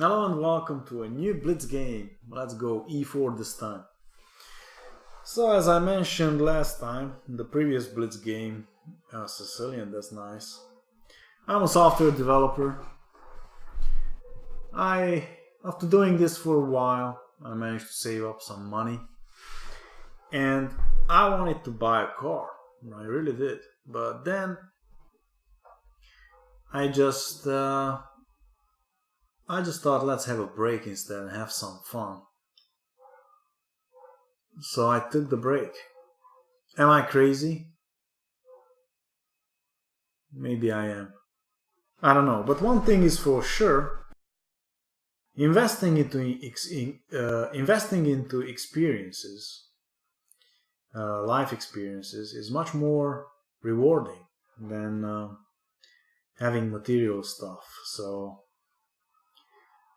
Hello and welcome to a new Blitz game. Let's go e4 this time. So as I mentioned last time, in the previous Blitz game, Sicilian, that's nice. I'm a software developer. After doing this for a while, I managed to save up some money. And I wanted to buy a car. I really did. But then I just thought, let's have a break instead and have some fun. So I took the break. Am I crazy? Maybe I am. I don't know. But one thing is for sure: investing into experiences, life experiences, is much more rewarding than having material stuff. So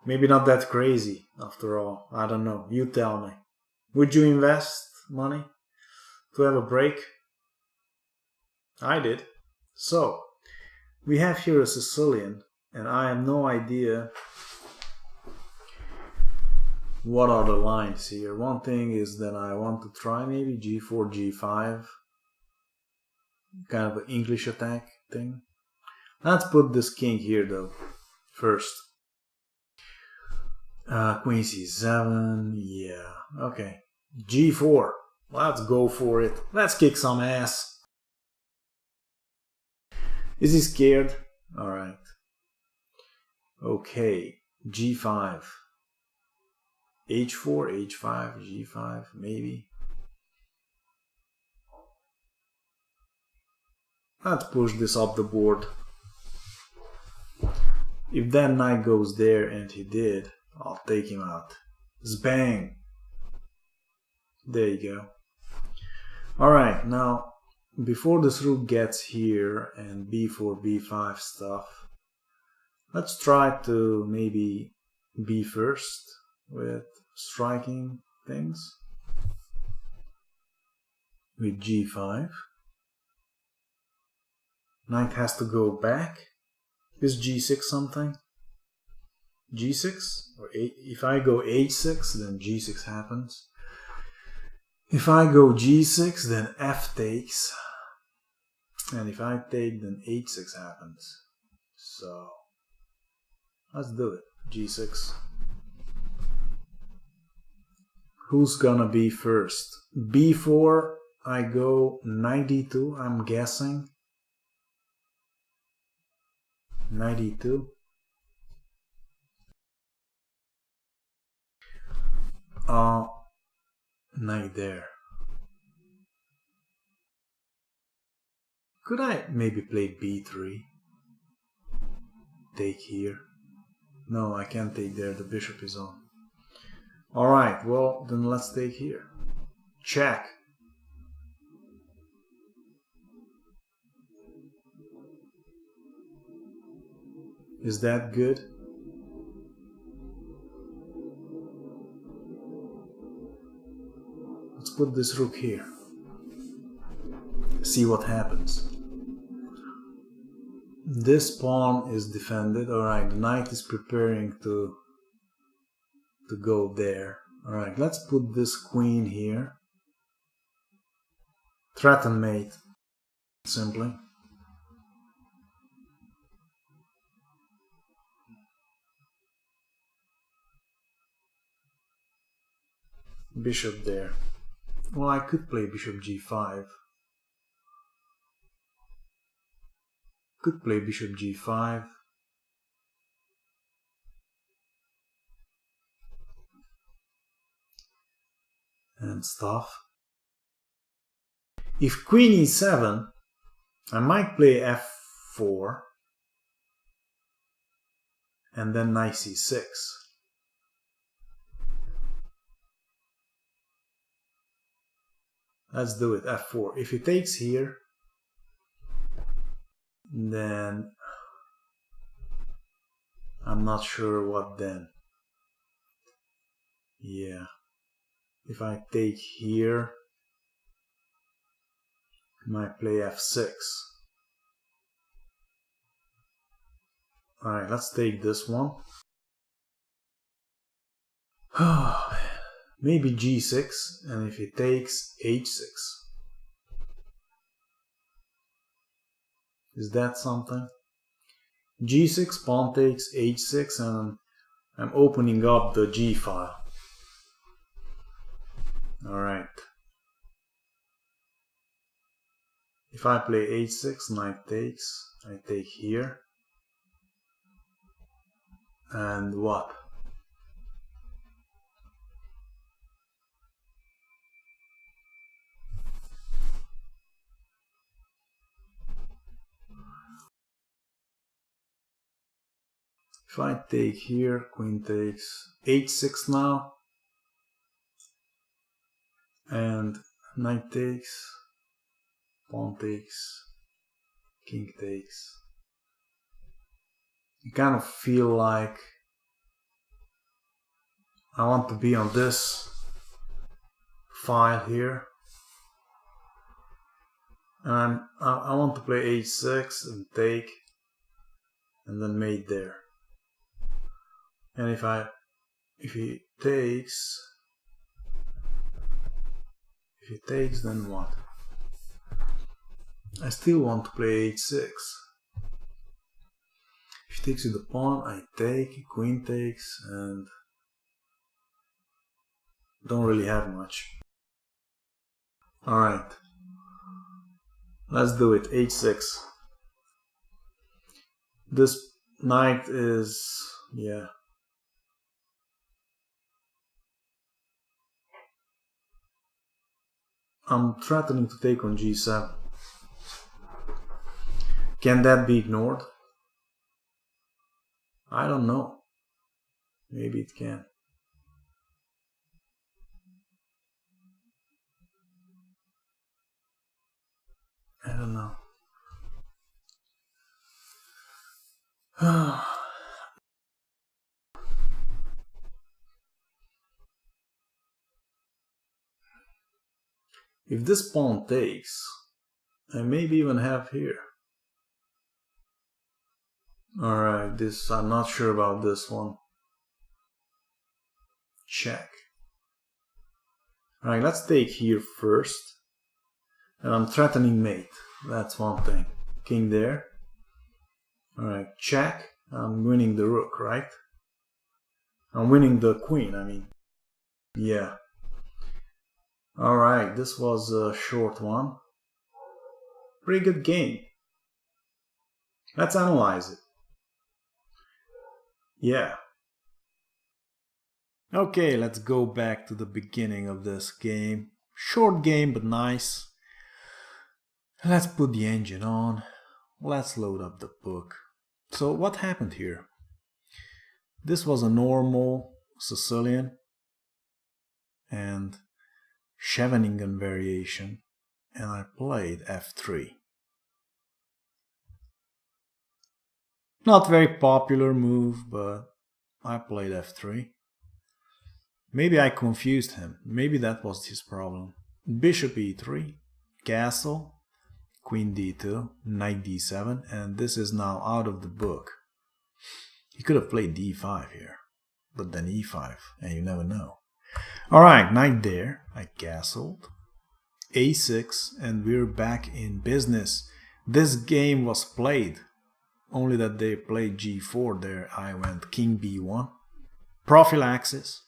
maybe not that crazy after all. I don't know. You tell me. Would you invest money to have a break? I did. So we have here a Sicilian, and I have no idea what are the lines here. One thing is that I want to try maybe g4, g5, kind of an English attack thing. Let's put this king here though first. Queen c7, yeah, okay. g4, let's go for it. Let's kick some ass. Is he scared? Alright. Okay, g5. h4, h5, g5, maybe. Let's push this up the board. If that knight goes there, and he did, I'll take him out. Zbang! There you go. Alright, now, before this rook gets here and b4, b5 stuff, let's try to maybe be first with striking things. With g5. Knight has to go back. Is g6 something? g6? Or if I go h6, then g6 happens. If I go g6, then f takes. And if I take, then h6 happens. So let's do it. g6. Who's gonna be first? b4, I go knight d2, I'm guessing. Knight d2. Knight there. Could I maybe play b3? Take here. No, I can't take there, the bishop is on. Alright, well, then let's take here. Check. Is that good? Let's put this rook here. See what happens. This pawn is defended. Alright, the knight is preparing to go there. Alright, let's put this queen here. Threaten mate, simply. Bishop there. Well, I could play bishop g5. Could play bishop g5. And stuff. If queen e7, I might play f4. And then knight c6. Let's do it, f4. If he takes here, then I'm not sure what then. Yeah. If I take here, I might play f6. Alright, let's take this one. Maybe g6, and if he takes h6. Is that something? g6, pawn takes h6, and I'm opening up the g file. Alright. If I play h6, knight takes, I take here. And what? If I take here, queen takes h6 now. And knight takes, pawn takes, king takes. You kind of feel like I want to be on this file here, and I want to play h6 and take, and then mate there. And if he takes, then what? I still want to play h6. If he takes with the pawn, I take, queen takes, and don't really have much. Alright, let's do it. h6. This knight is, yeah. I'm threatening to take on g7. Can that be ignored? I don't know. Maybe it can. I don't know. If this pawn takes, I maybe even have here. Alright, this, I'm not sure about this one. Check. Alright, let's take here first. And I'm threatening mate. That's one thing. King there. Alright, check. I'm winning the rook, right? I'm winning the queen, I mean. Yeah. Alright, this was a short one. Pretty good game. Let's analyze it. Yeah. Okay, let's go back to the beginning of this game. Short game, but nice. Let's put the engine on. Let's load up the book. So what happened here? This was a normal Sicilian and Scheveningen variation, and I played f3. Not very popular move, but I played f3. Maybe I confused him. Maybe that was his problem. Bishop e3, castle, queen d2, knight d7, and this is now out of the book. He could have played d5 here, but then e5, and you never know. Alright, knight there, I castled, a6, and we're back in business. This game was played, only that they played g4 there. I went king b1, prophylaxis,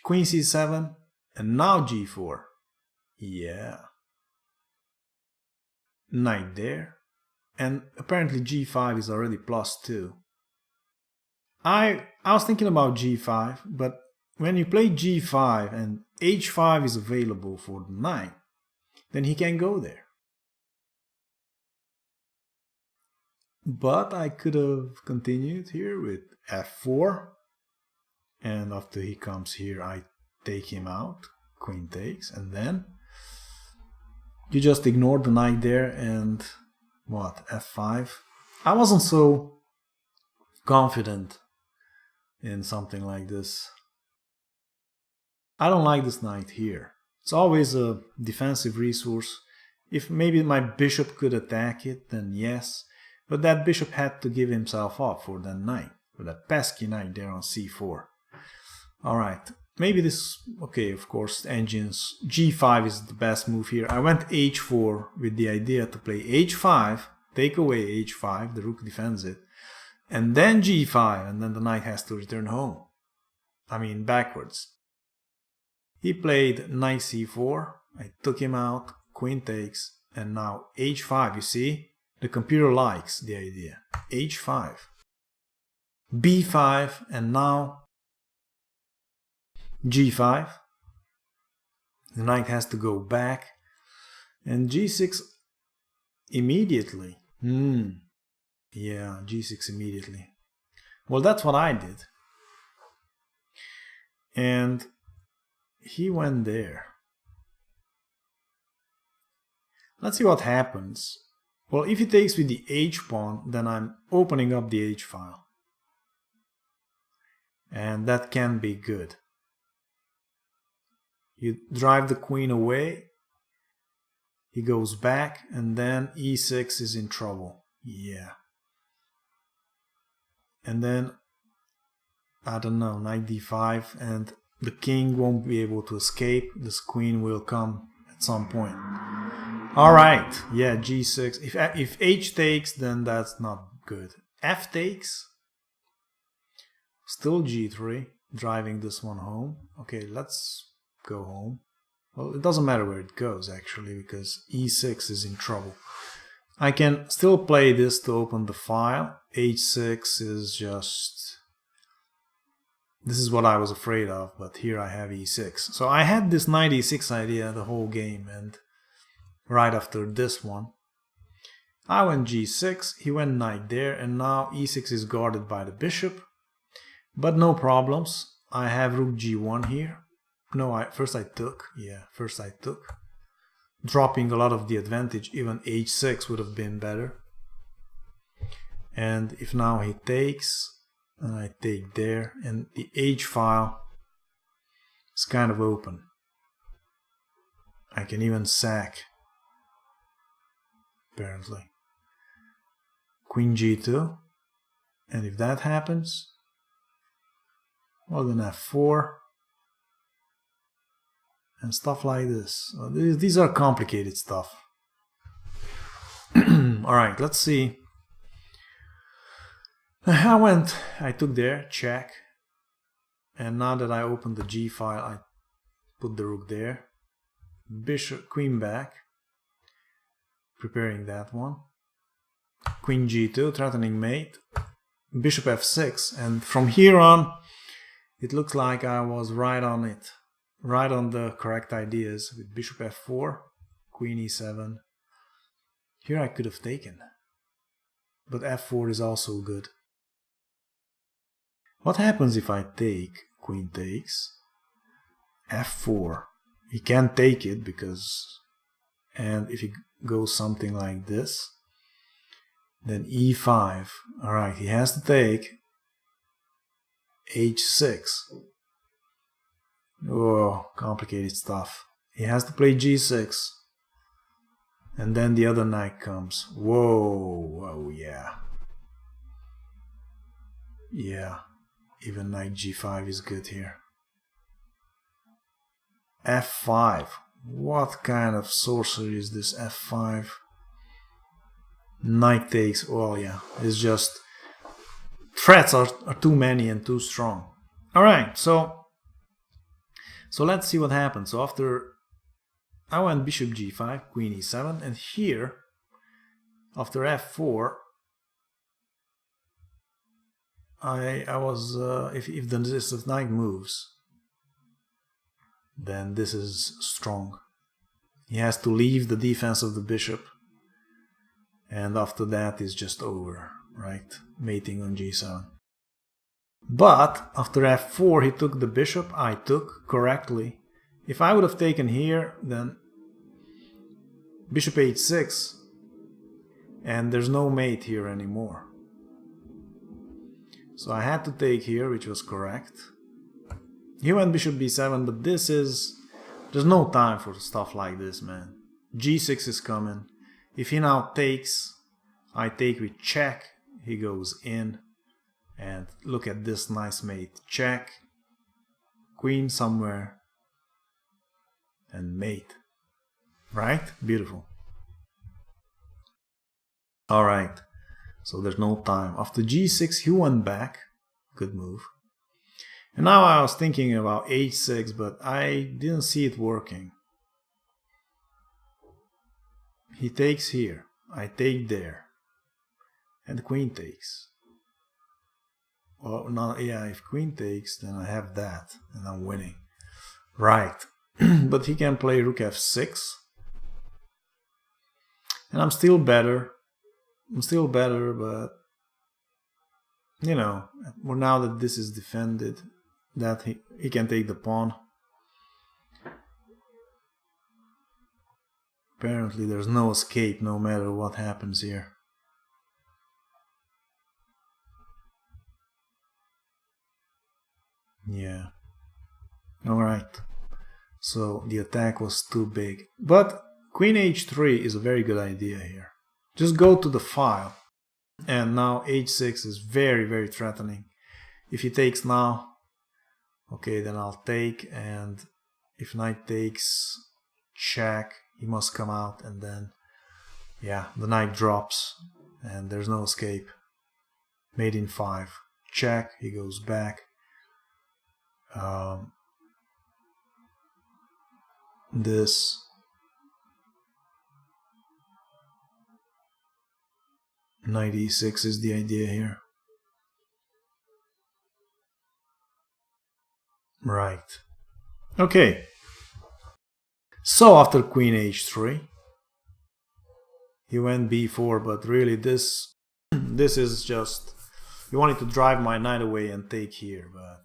queen c7, and now g4. Yeah. Knight there, and apparently g5 is already +2. I was thinking about g5, but when you play g5 and h5 is available for the knight, then he can go there. But I could have continued here with f4, and after he comes here I take him out, queen takes, and then you just ignore the knight there and what, f5? I wasn't so confident in something like this. I don't like this knight here. It's always a defensive resource. If maybe my bishop could attack it, then yes. But that bishop had to give himself up for that knight, for that pesky knight there on c4. Alright, maybe this, okay, of course, engines, g5 is the best move here. I went h4 with the idea to play h5, take away h5, the rook defends it, and then g5, and then the knight has to return home. I mean, backwards. He played knight c4, I took him out, queen takes, and now h5, you see? The computer likes the idea. h5. b5, and now g5. The knight has to go back, and g6 immediately. Yeah, g6 immediately. Well, that's what I did. And he went there. Let's see what happens. Well, if he takes with the h pawn, then I'm opening up the h file. And that can be good. You drive the queen away, he goes back, and then e6 is in trouble. Yeah. And then, I don't know, knight d5, and the king won't be able to escape. This queen will come at some point. Alright, yeah, g6. If h takes, then that's not good. F takes. Still g3, driving this one home. Okay, let's go home. Well, it doesn't matter where it goes, actually, because e6 is in trouble. I can still play this to open the file. h6 is just... This is what I was afraid of, but here I have e6. So I had this knight e6 idea the whole game, and right after this one, I went g6, he went knight there, and now e6 is guarded by the bishop. But no problems. I have rook g1 here. No, first I took. Yeah, first I took. Dropping a lot of the advantage. Even h6 would have been better. And if now he takes, and I take there, and the h file is kind of open. I can even sack, apparently. Queen g2. And if that happens, well, then f4. And stuff like this. These are complicated stuff. Alright, let's see. I took there, check. And now that I opened the g file, I put the rook there. Bishop, queen back. Preparing that one. Queen g2, threatening mate. Bishop f6. And from here on, it looks like I was right on it. Right on the correct ideas with bishop f4, queen e7. Here I could have taken, but f4 is also good. What happens if I take, queen takes, f4? He can't take it because, and if he goes something like this, then e5. Alright, he has to take h6. Oh, complicated stuff. He has to play g6. And then the other knight comes. Whoa, oh yeah. Yeah, even knight g5 is good here. f5. What kind of sorcery is this f5? Knight takes. Oh yeah, it's just... threats are too many and too strong. Alright, so let's see what happens. So after I went bishop g5, queen e7, and here, after f4, I was, if the knight moves, then this is strong. He has to leave the defense of the bishop, and after that is just over, right? Mating on g7. But after f4 he took the bishop, I took correctly. If I would have taken here, then bishop h6, and there's no mate here anymore. So I had to take here, which was correct. He went bishop b7, but there's no time for stuff like this, man. g6 is coming. If he now takes, I take with check, he goes in. And look at this nice mate, check, queen somewhere and mate. Right? Beautiful. Alright, so there's no time. After g6 he went back. Good move. And now I was thinking about h6, but I didn't see it working. He takes here, I take there, and queen takes. Well, no, yeah, if queen takes, then I have that, and I'm winning. Right, but he can play rook f6, and I'm still better. But you know, well, now that this is defended, that he can take the pawn. Apparently there's no escape no matter what happens here. Yeah. Alright. So the attack was too big. But queen h3 is a very good idea here. Just go to the file. And now h6 is very, very threatening. If he takes now, okay, then I'll take, and if knight takes, check, he must come out, and then, yeah, the knight drops, and there's no escape. Mate in 5. Check, he goes back. This. Knight e6 is the idea here. Right. Okay. So after queen h3, he went b4, but really this is just, he wanted to drive my knight away and take here, but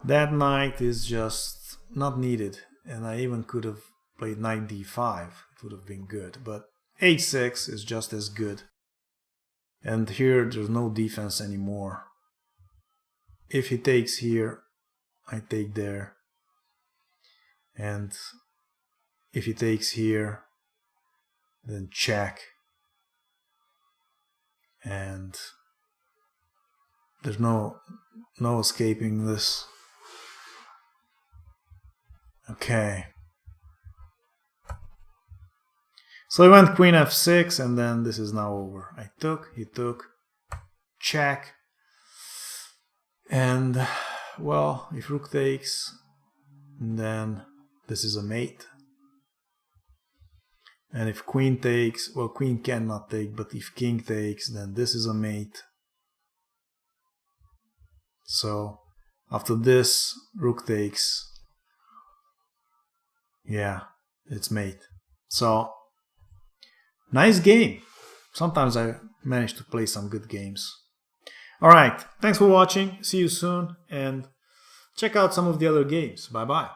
that knight is just not needed, and I even could have played knight d5, it would have been good, but h6 is just as good, and here there's no defense anymore. If he takes here, I take there, and if he takes here, then check, and there's no escaping this. Okay. So I went queen f6, and then this is now over. I took, he took, check, and well, if rook takes, then this is a mate. And if queen takes, well, queen cannot take, but if king takes, then this is a mate. So after this, rook takes, yeah, it's mate. So nice game. Sometimes I manage to play some good games. Alright, thanks for watching. See you soon, and check out some of the other games. Bye bye.